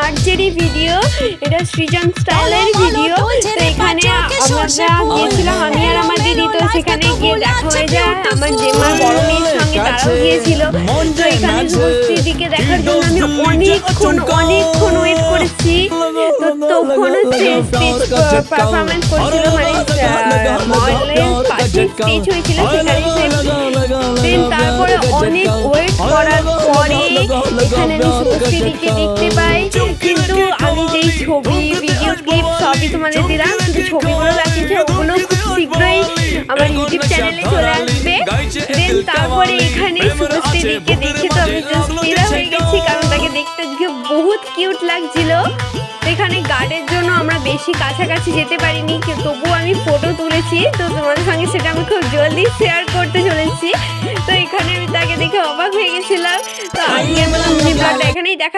মার্চেরই video, এটা সৃজন স্টাইলের video. তো এখানে আমরা গিয়েছিলাম আমি আর আমার দিদি, তো সেখানে গিয়ে দেখা হয়ে যায় আমার জেমার বড় মেয়ের সঙ্গে, তারাও গিয়েছিল। তো এখানে শুভশ্রীদিকে দেখার জন্য আমি অনেকক্ষণ ওয়েট করেছি। তো তখন স্টেজ পারফরমেন্স করছিল, মানে মডেলের পাশে স্টেজ হয়েছিল সেখানে। দেন তারপরে অনেক ওয়েট করার পরে এখানে আমি শুভশ্রীদিকে দেখতে পাই। কিন্তু আমি যেই ছবি ভিডিও ক্লিপ সবই তোমাদের দিলাম, কিন্তু ছবিগুলো রাখিয়েছে ওগুলো খুব শীঘ্রই আমার ইউটিউব চ্যানেলে চলে আসবে। দেন তারপরে এখানে শুভশ্রীদিকে দেখে তো আমি জাস্ট ফিদা হয়ে গেছি, কারণ তাকে দেখতে বহুত কিউট লাগছিল। এখানে গার্ডের জন্য আমরা বেশি কাছাকাছি যেতে পারিনি, তবুও আমি ফটো তুলেছি। তো তোমাদের সঙ্গে সেটা আমি খুব জলদি শেয়ার করতে চলেছি। তো এখানে আমি তাকে দেখে অবাক হয়ে গেছিলাম। তো আজকে আমার ব্লগটা এখানেই দেখা।